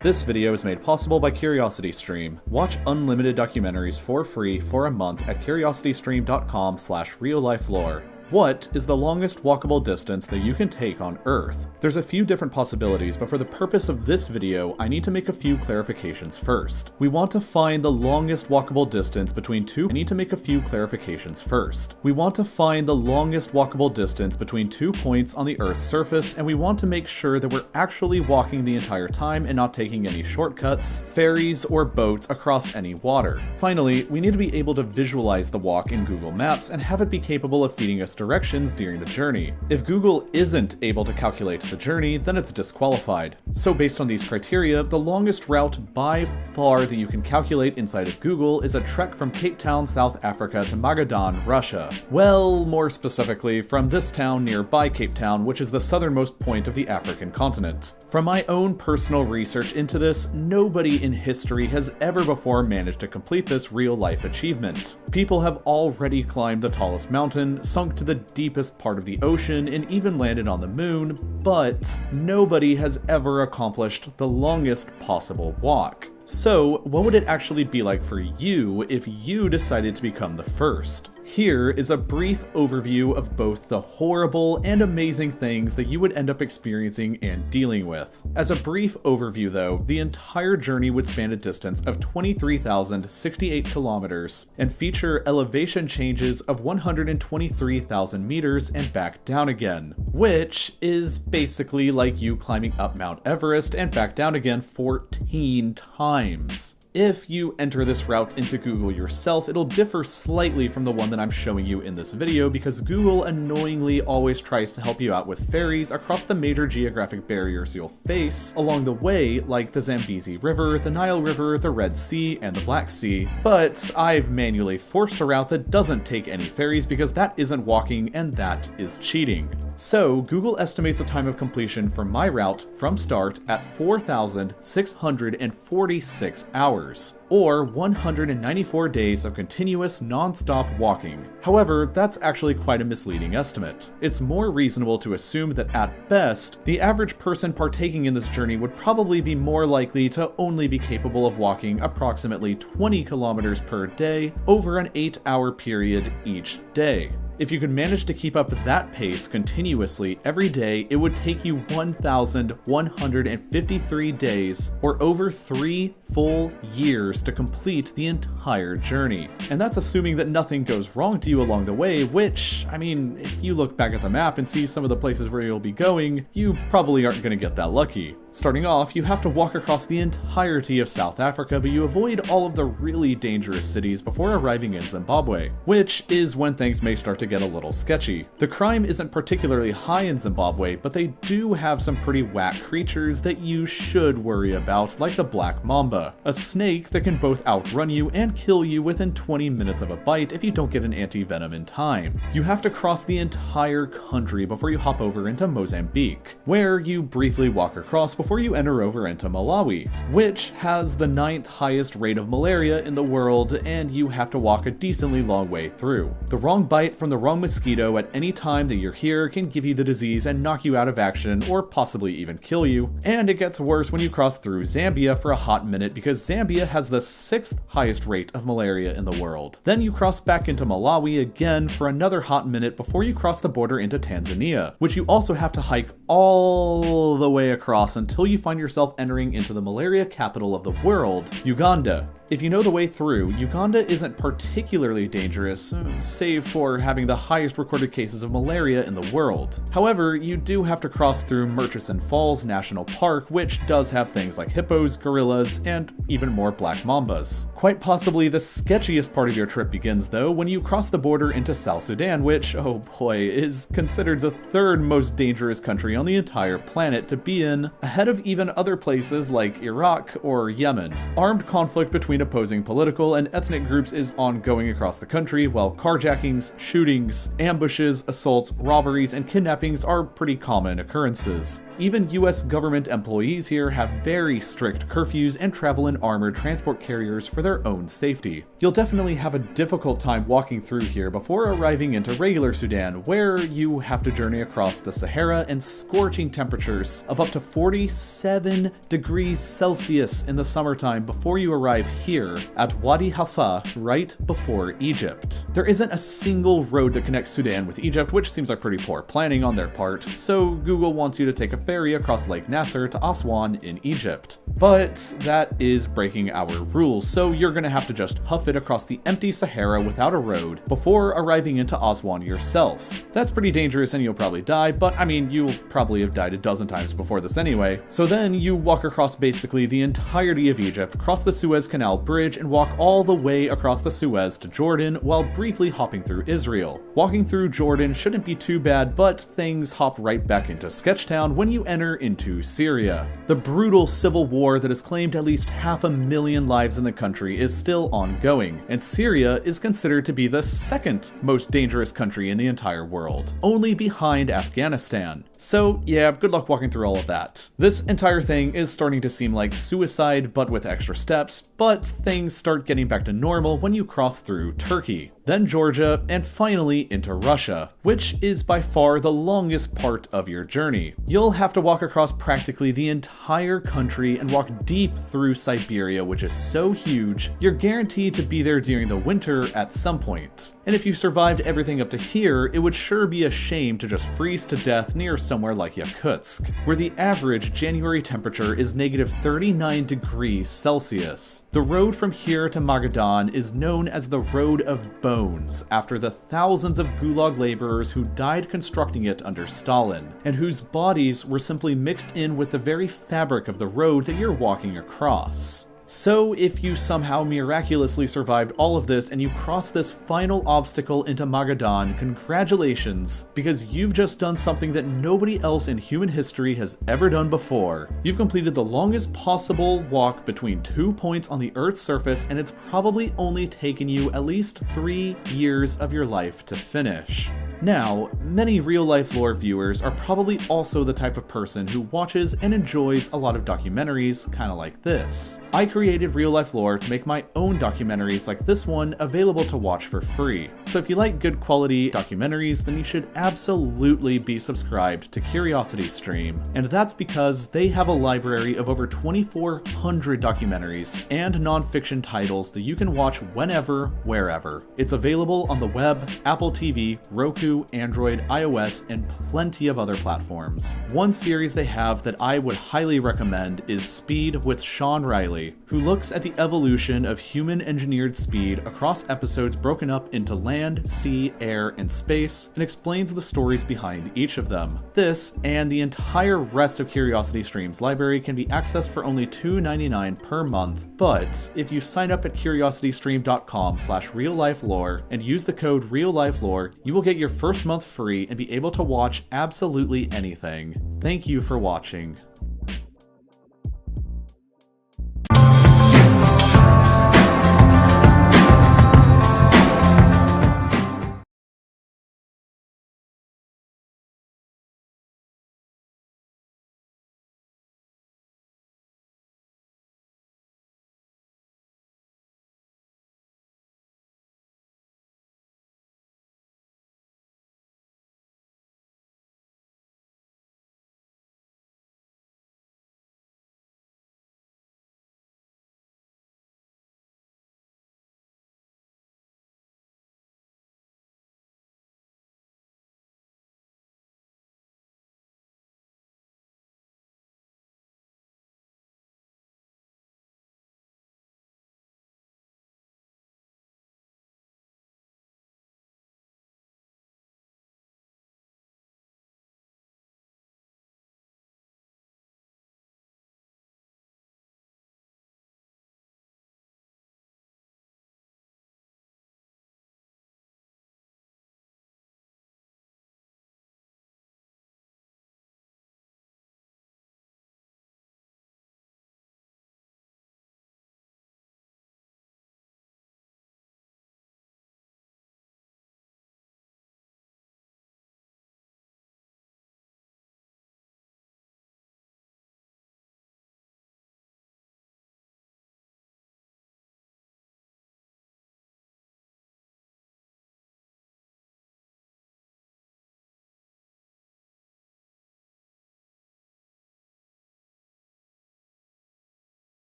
This video is made possible by CuriosityStream. Watch unlimited documentaries for free for a month at curiositystream.com/RealLifeLore. What is the longest walkable distance that you can take on Earth? There's a few different possibilities, but for the purpose of this video, I need to make a few clarifications first. We want to find the longest walkable distance between two points on the Earth's surface, and we want to make sure that we're actually walking the entire time and not taking any shortcuts, ferries, or boats across any water. Finally, we need to be able to visualize the walk in Google Maps and have it be capable of feeding us directions during the journey. If Google isn't able to calculate the journey, then it's disqualified. So based on these criteria, the longest route by far that you can calculate inside of Google is a trek from Cape Town, South Africa to Magadan, Russia. Well, more specifically, from this town nearby Cape Town, which is the southernmost point of the African continent. From my own personal research into this, nobody in history has ever before managed to complete this real-life achievement. People have already climbed the tallest mountain, sunk to the deepest part of the ocean, and even landed on the moon, but nobody has ever accomplished the longest possible walk. So, what would it actually be like for you if you decided to become the first? Here is a brief overview of both the horrible and amazing things that you would end up experiencing and dealing with. As a brief overview though, the entire journey would span a distance of 23,068 kilometers and feature elevation changes of 123,000 meters and back down again, which is basically like you climbing up Mount Everest and back down again 14 times. If you enter this route into Google yourself, it'll differ slightly from the one that I'm showing you in this video because Google annoyingly always tries to help you out with ferries across the major geographic barriers you'll face along the way, like the Zambezi River, the Nile River, the Red Sea, and the Black Sea, but I've manually forced a route that doesn't take any ferries because that isn't walking and that is cheating. So Google estimates a time of completion for my route from start at 4,646 hours. Or 194 days of continuous non-stop walking. However, that's actually quite a misleading estimate. It's more reasonable to assume that at best, the average person partaking in this journey would probably be more likely to only be capable of walking approximately 20 kilometers per day over an 8-hour period each day. If you could manage to keep up that pace continuously every day, it would take you 1,153 days, or over 3 full years to complete the entire journey. And that's assuming that nothing goes wrong to you along the way, which, I mean, if you look back at the map and see some of the places where you'll be going, you probably aren't going to get that lucky. Starting off, you have to walk across the entirety of South Africa, but you avoid all of the really dangerous cities before arriving in Zimbabwe, which is when things may start to get a little sketchy. The crime isn't particularly high in Zimbabwe, but they do have some pretty whack creatures that you should worry about, like the black mamba, a snake that can both outrun you and kill you within 20 minutes of a bite if you don't get an anti-venom in time. You have to cross the entire country before you hop over into Mozambique, where you briefly walk across before you enter over into Malawi, which has the 9th highest rate of malaria in the world, and you have to walk a decently long way through. The wrong bite from the wrong mosquito at any time that you're here can give you the disease and knock you out of action, or possibly even kill you. And it gets worse when you cross through Zambia for a hot minute because Zambia has the 6th highest rate of malaria in the world. Then you cross back into Malawi again for another hot minute before you cross the border into Tanzania, which you also have to hike all the way across until you find yourself entering into the malaria capital of the world, Uganda. If you know the way through, Uganda isn't particularly dangerous, save for having the highest recorded cases of malaria in the world. However, you do have to cross through Murchison Falls National Park, which does have things like hippos, gorillas, and even more black mambas. Quite possibly the sketchiest part of your trip begins, though, when you cross the border into South Sudan, which, oh boy, is considered the 3rd most dangerous country on the entire planet to be in, ahead of even other places like Iraq or Yemen. Armed conflict between between opposing political and ethnic groups is ongoing across the country, while carjackings, shootings, ambushes, assaults, robberies, and kidnappings are pretty common occurrences. Even US government employees here have very strict curfews and travel in armored transport carriers for their own safety. You'll definitely have a difficult time walking through here before arriving into regular Sudan, where you have to journey across the Sahara in scorching temperatures of up to 47 degrees Celsius in the summertime before you arrive here at Wadi Halfa, right before Egypt. There isn't a single road that connects Sudan with Egypt, which seems like pretty poor planning on their part, so Google wants you to take a ferry across Lake Nasser to Aswan in Egypt. But that is breaking our rules, so you're gonna have to just huff it across the empty Sahara without a road before arriving into Aswan yourself. That's pretty dangerous and you'll probably die, but I mean, you'll probably have died a dozen times before this anyway. So then you walk across basically the entirety of Egypt, cross the Suez Canal Bridge, and walk all the way across the Suez to Jordan while briefly hopping through Israel. Walking through Jordan shouldn't be too bad, but things hop right back into Sketchtown when you enter into Syria. The brutal civil war that has claimed at least 500,000 lives in the country is still ongoing, and Syria is considered to be the second most dangerous country in the entire world, only behind Afghanistan. So yeah, good luck walking through all of that. This entire thing is starting to seem like suicide, but with extra steps, but things start getting back to normal when you cross through Turkey, then Georgia, and finally into Russia, which is by far the longest part of your journey. You'll have to walk across practically the entire country and walk deep through Siberia, which is so huge, you're guaranteed to be there during the winter at some point. And if you survived everything up to here, it would sure be a shame to just freeze to death near somewhere like Yakutsk, where the average January temperature is negative 39 degrees Celsius. The road from here to Magadan is known as the Road of Bones, after the thousands of Gulag laborers who died constructing it under Stalin, and whose bodies were simply mixed in with the very fabric of the road that you're walking across. So if you somehow miraculously survived all of this and you cross this final obstacle into Magadan, congratulations, because you've just done something that nobody else in human history has ever done before. You've completed the longest possible walk between 2 points on the Earth's surface, and it's probably only taken you at least 3 years of your life to finish. Now, many RealLifeLore viewers are probably also the type of person who watches and enjoys a lot of documentaries kinda like this. I created RealLifeLore to make my own documentaries like this one available to watch for free. So if you like good quality documentaries, then you should absolutely be subscribed to CuriosityStream. And that's because they have a library of over 2,400 documentaries and non-fiction titles that you can watch whenever, wherever. It's available on the web, Apple TV, Roku, Android, iOS, and plenty of other platforms. One series they have that I would highly recommend is Speed with Sean Riley, who looks at the evolution of human-engineered speed across episodes broken up into land, sea, air, and space, and explains the stories behind each of them. This, and the entire rest of CuriosityStream's library, can be accessed for only $2.99 per month, but if you sign up at curiositystream.com/RealLifeLore and use the code RealLifeLore, you will get your first month free and be able to watch absolutely anything. Thank you for watching.